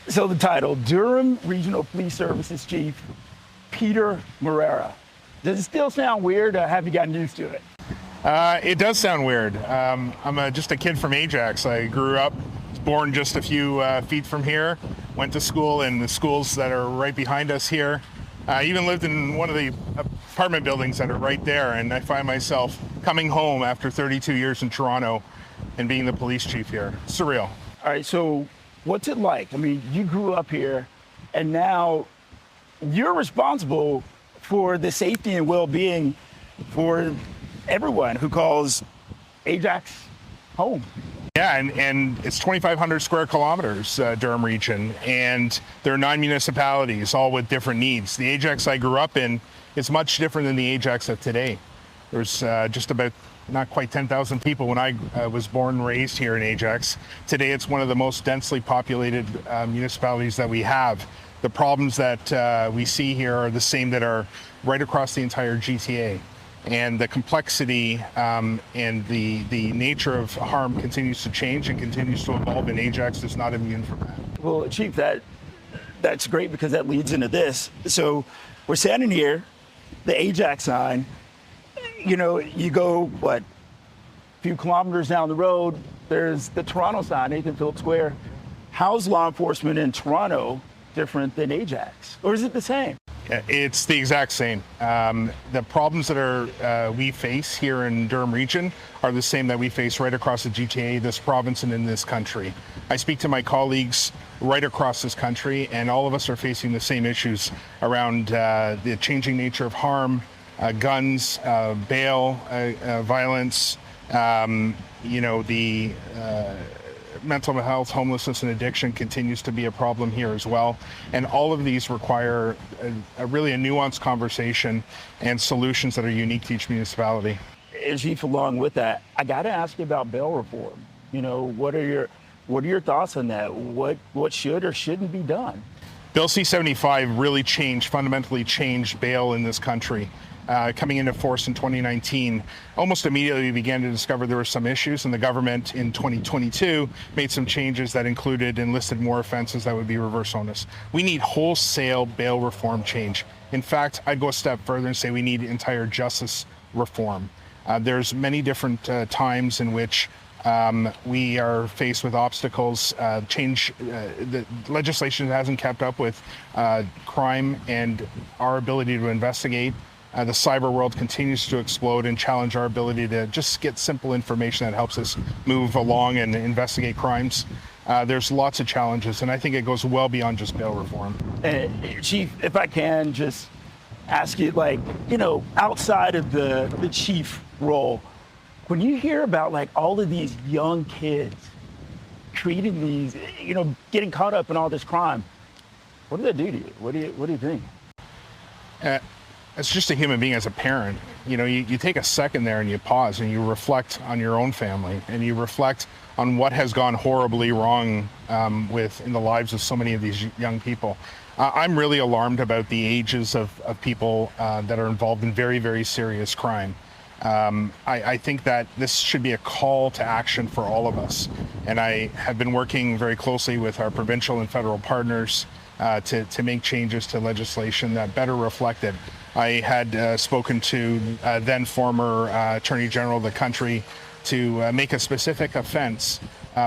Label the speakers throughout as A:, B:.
A: So the title, Durham Regional Police Services Chief Peter Moreira. Does it still sound weird, or have you gotten used to it?
B: It does sound weird. I'm just a kid from Ajax. I grew up, born just a few feet from here, went to school in the schools that are right behind us here. I even lived in one of the apartment buildings that are right there, and I find myself coming home after 32 years in Toronto and being the police chief here. Surreal.
A: All right, so what's it like? I mean, you grew up here, and now you're responsible for the safety and well-being for everyone who calls Ajax home.
B: Yeah, and it's 2,500 square kilometers, Durham region, and there are 9 municipalities, all with different needs. The Ajax I grew up in is much different than the Ajax of today. There's just about not quite 10,000 people when I was born and raised here in Ajax. Today it's one of the most densely populated municipalities that we have. The problems that we see here are the same that are right across the entire GTA. And the complexity and the nature of harm continues to change and continues to evolve, and Ajax is not immune from that.
A: Well, Chief, that's great, because that leads into this. So we're standing here, the Ajax sign. You know, you go, what, a few kilometers down the road, there's the Toronto sign, Nathan Phillips Square. How's law enforcement in Toronto different than Ajax? Or is it the same?
B: It's the exact same. The problems that we face here in Durham region are the same that we face right across the GTA, this province, and in this country. I speak to my colleagues right across this country, and all of us are facing the same issues around the changing nature of harm, guns, bail, violence, the mental health, homelessness, and addiction continues to be a problem here as well. And all of these require really a nuanced conversation and solutions that are unique to each municipality.
A: Chief, along with that, I got to ask you about bail reform. You know, what are your thoughts on that? What should or shouldn't be done?
B: Bill C-75 really fundamentally changed bail in this country. Coming into force in 2019, almost immediately we began to discover there were some issues, and the government in 2022 made some changes that included and listed more offenses that would be reverse onus. We need wholesale bail reform change. In fact, I'd go a step further and say we need entire justice reform. There's many different times in which we are faced with obstacles. The legislation hasn't kept up with crime and our ability to investigate. The cyber world continues to explode and challenge our ability to just get simple information that helps us move along and investigate crimes. There's lots of challenges, and I think it goes well beyond just bail reform.
A: Chief, if I can just ask you, outside of the chief role, when you hear about all of these young kids treating these, getting caught up in all this crime, what does that do to you? What do you think?
B: As just a human being, as a parent, you take a second there and you pause and you reflect on your own family, and you reflect on what has gone horribly wrong in the lives of so many of these young people. I'm really alarmed about the ages of people that are involved in very, very serious crime. I think that this should be a call to action for all of us. And I have been working very closely with our provincial and federal partners to make changes to legislation that better reflect it. I had spoken to then former Attorney General of the country to make a specific offense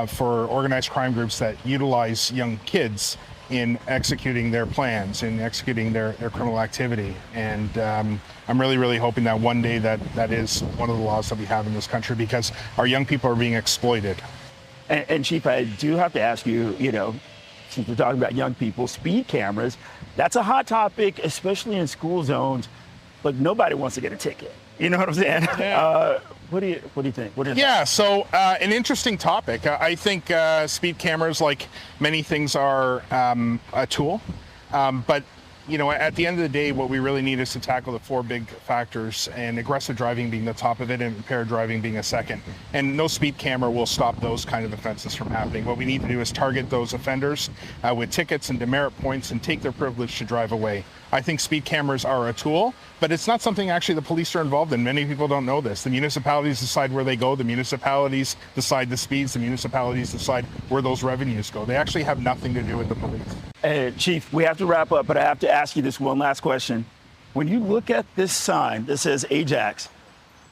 B: for organized crime groups that utilize young kids in executing their plans, in executing their criminal activity. And I'm really, really hoping that one day that is one of the laws that we have in this country, because our young people are being exploited.
A: And Chief, I do have to ask you, since we're talking about young people, speed cameras, that's a hot topic, especially in school zones. But nobody wants to get a ticket. You know what I'm saying?
B: Yeah.
A: What do you think?
B: So an interesting topic. I think speed cameras, like many things, are a tool. But at the end of the day, what we really need is to tackle the four big factors, and aggressive driving being the top of it and impaired driving being a second. And no speed camera will stop those kind of offenses from happening. What we need to do is target those offenders with tickets and demerit points and take their privilege to drive away. I think speed cameras are a tool, but it's not something actually the police are involved in. Many people don't know this. The municipalities decide where they go. The municipalities decide the speeds. The municipalities decide where those revenues go. They actually have nothing to do with the police.
A: Chief, we have to wrap up, but I have to ask you this one last question. When you look at this sign that says Ajax,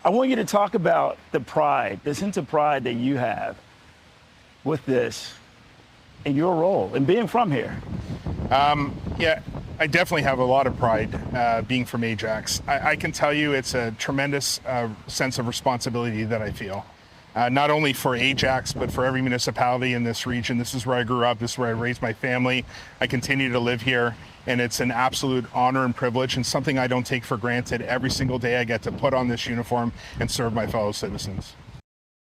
A: I want you to talk about the pride, the sense of pride that you have with this and your role and being from here.
B: Yeah, I definitely have a lot of pride being from Ajax. I can tell you it's a tremendous sense of responsibility that I feel. Not only for Ajax, but for every municipality in this region. This is where I grew up. This is where I raised my family. I continue to live here, and it's an absolute honor and privilege and something I don't take for granted. Every single day I get to put on this uniform and serve my fellow citizens.